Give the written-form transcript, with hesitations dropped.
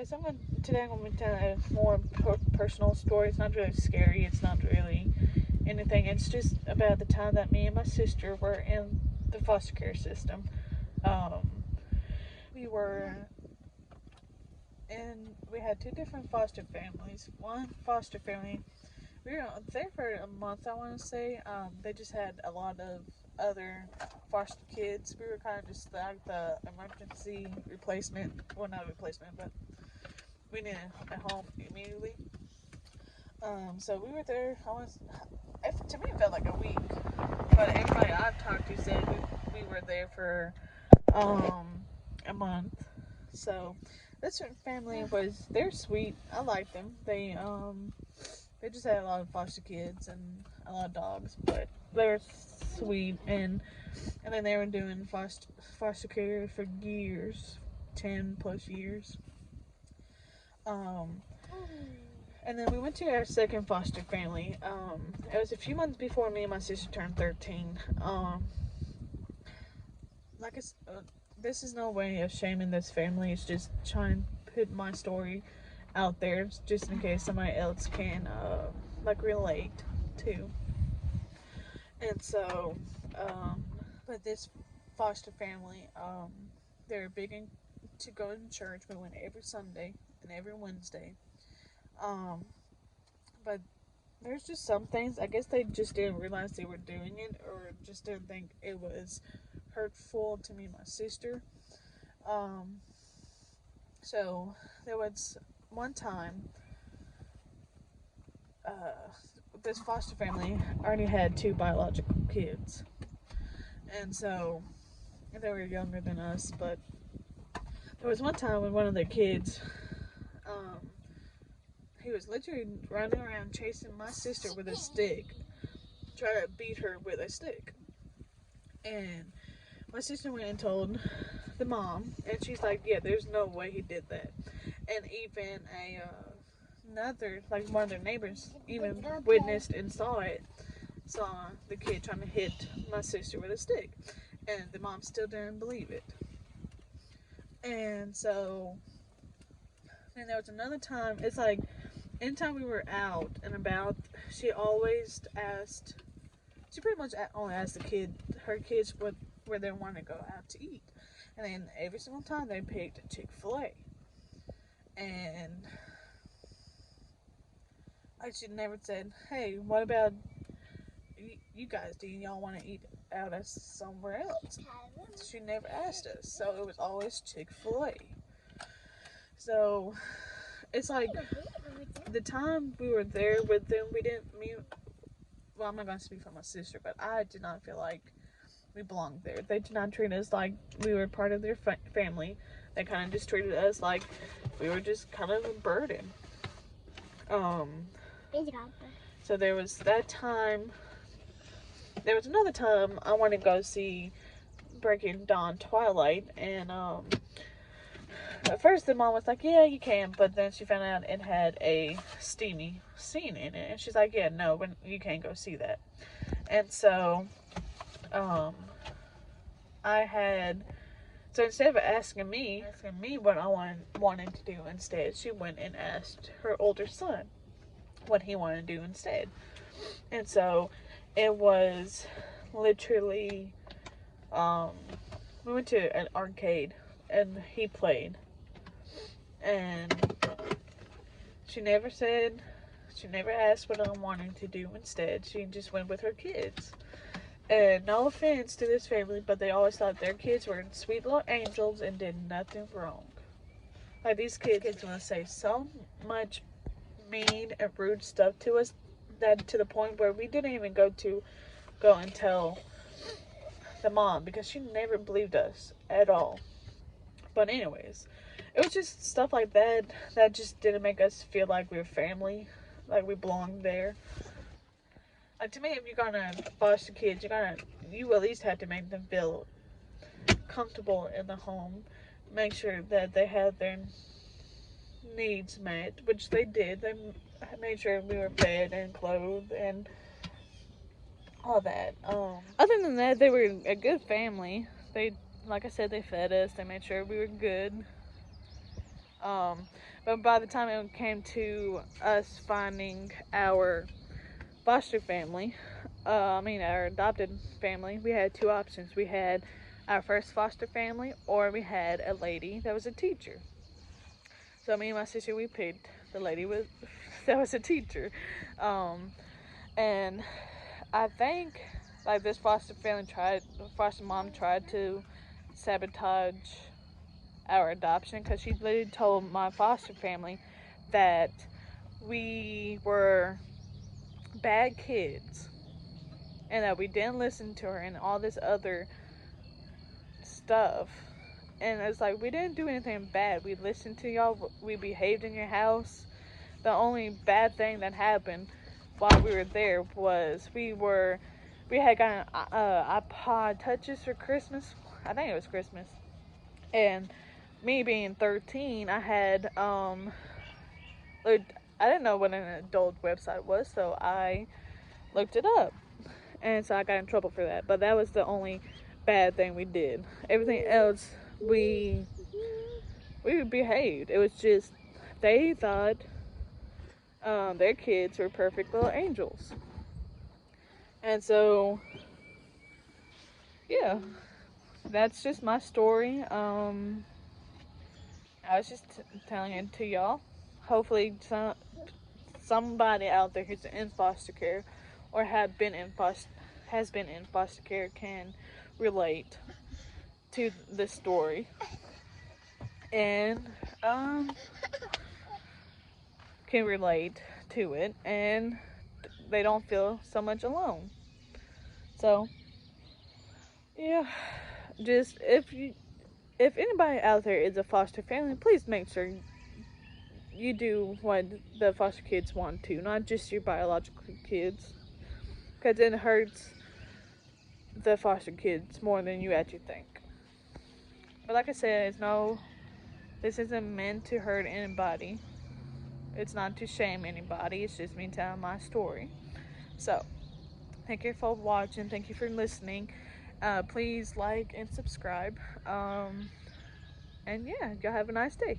guys, today I'm going to tell a more personal story. It's not really scary. It's not really anything. It's just about the time that me and my sister were in the foster care system. Um, we were we had two different foster families. One foster family, we were there for a month, I want to say. They just had a lot of other foster kids. We were kind of just like the emergency replacement. Well, not replacement, but we needed a home immediately. So we were there. To me, it felt like a week, but everybody I've talked to said we were there for a month. So this family they're sweet. I like them. They just had a lot of foster kids and a lot of dogs, but they were sweet, and then they were doing foster care for years, 10+ years. And then we went to our second foster family. It was a few months before me and my sister turned 13. Like this is no way of shaming this family. It's just trying to put my story out there, just in case somebody else can relate to. And so, but this foster family, they're big to go to church. We went every Sunday and every Wednesday. But there's just some things, I guess they just didn't realize they were doing it, or just didn't think it was hurtful to me and my sister. So there was one time, this foster family already had two biological kids, and so they were younger than us. But there was one time when one of the kids, he was literally running around chasing my sister with a stick, trying to beat her with a stick. And my sister went and told the mom, and she's like, yeah, there's no way he did that. And even another, like one of their neighbors, even witnessed and saw the kid trying to hit my sister with a stick. And the mom still didn't believe it. And so, and there was another time, it's like, anytime we were out and about, she pretty much only asked her kids where they want to go out to eat. And then every single time they picked Chick-fil-A. And she never said, hey, what about you guys? Do y'all want to eat out at somewhere else? She never asked us. So it was always Chick-fil-A. So it's like, the time we were there with them, well, I'm not going to speak for my sister, but I did not feel like we belonged there. They did not treat us like we were part of their family. They kind of just treated us like we were just kind of a burden. So there was that time. There was another time I wanted to go see Breaking Dawn Twilight, and at first the mom was like, yeah, you can, but then she found out it had a steamy scene in it, and she's like, yeah, no, you can't go see that. And so so instead of asking me what I wanted to do instead, she went and asked her older son what he wanted to do instead. And so it was literally, we went to an arcade and he played, and she never asked what I wanted to do instead. She just went with her kids. And no offense to this family, but they always thought their kids were sweet little angels and did nothing wrong. Like, these kids want to say so much mean and rude stuff to us, that to the point where we didn't even go and tell the mom, because she never believed us at all. But anyways, it was just stuff like that just didn't make us feel like we were family, like we belonged there. Like, to me, if you're gonna foster kids, you at least have to make them feel comfortable in the home. Make sure that they had their needs met, which they did. They made sure we were fed and clothed and all that. Other than that, they were a good family. Like I said, they fed us. They made sure we were good. But by the time it came to us finding our foster family, our adopted family, we had two options. We had our first foster family, or we had a lady that was a teacher. So me and my sister, we picked the lady with that was a teacher, um, and I think like this foster mom tried to sabotage our adoption because she literally told my foster family that we were bad kids and that we didn't listen to her and all this other stuff. And it's like, we didn't do anything bad. We listened to y'all. We behaved in your house. The only bad thing that happened while we were there was we had gotten iPod touches for Christmas. I think it was Christmas. And me being 13, I had I didn't know what an adult website was, so I looked it up, and so I got in trouble for that. But that was the only bad thing we did. Everything else, we behaved. It was just they thought their kids were perfect little angels, and so yeah, that's just my story. I was just telling it to y'all. Hopefully, somebody out there who's in foster care or has been in foster care can relate to this story and can relate to it, and they don't feel so much alone. So yeah, just if anybody out there is a foster family, please make sure you do what the foster kids want to, not just your biological kids, because it hurts the foster kids more than you actually think. But like I said, this isn't meant to hurt anybody. It's not to shame anybody. It's just me telling my story. So, thank you for watching. Thank you for listening. Please like and subscribe. And yeah, y'all have a nice day.